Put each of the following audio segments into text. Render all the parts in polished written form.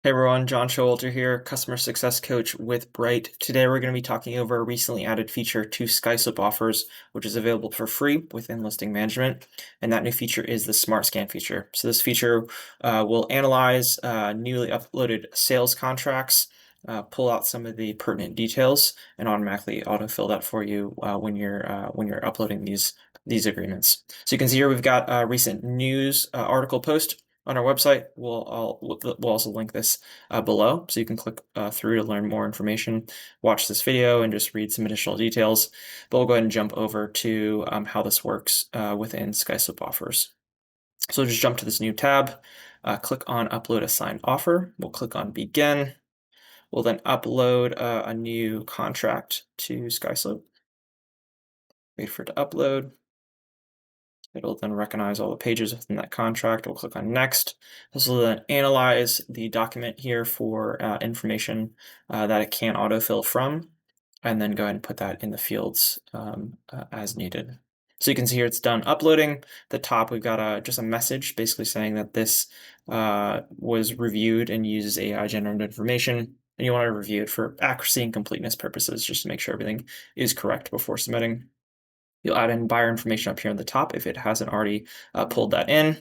Hey everyone, John Showalter here, customer success coach with Bright. Today we're going to be talking over a recently added feature to SkySlope offers, which is available for free within listing management. And that new feature is the Smart Scan feature. So this feature will analyze newly uploaded sales contracts, pull out some of the pertinent details, and automatically autofill that for you when you're uploading these agreements. So you can see here we've got a recent news article post on our website. We'll also link this below, so you can click through to learn more information, watch this video, and just read some additional details. But we'll go ahead and jump over to how this works within SkySlope offers. So just jump to this new tab, click on Upload a Signed Offer. We'll click on Begin. We'll then upload a new contract to SkySlope. Wait for it to upload. It'll then recognize all the pages within that contract. We'll click on Next. This will then analyze the document here for information that it can autofill from, and then go ahead and put that in the fields as needed. So you can see here it's done uploading. At the top, we've got just a message basically saying that this was reviewed and uses AI-generated information, and you want to review it for accuracy and completeness purposes, just to make sure everything is correct before submitting. You'll add in buyer information up here on the top if it hasn't already pulled that in.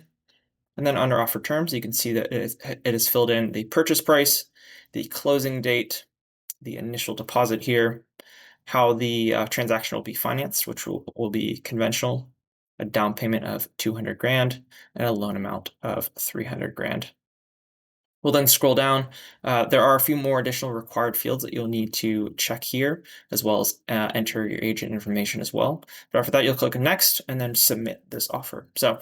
And then under offer terms, you can see that it is filled in the purchase price, the closing date, the initial deposit here, how the transaction will be financed, which will be conventional, a down payment of 200 grand, and a loan amount of 300 grand. We'll then scroll down. There are a few more additional required fields that you'll need to check here, as well as enter your agent information as well. But after that, you'll click Next and then submit this offer. So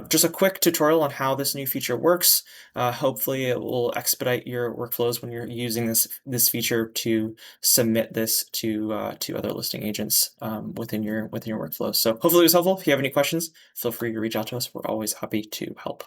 just a quick tutorial on how this new feature works. Hopefully it will expedite your workflows when you're using this feature to submit this to other listing agents within your workflow. So hopefully it was helpful. If you have any questions, feel free to reach out to us. We're always happy to help.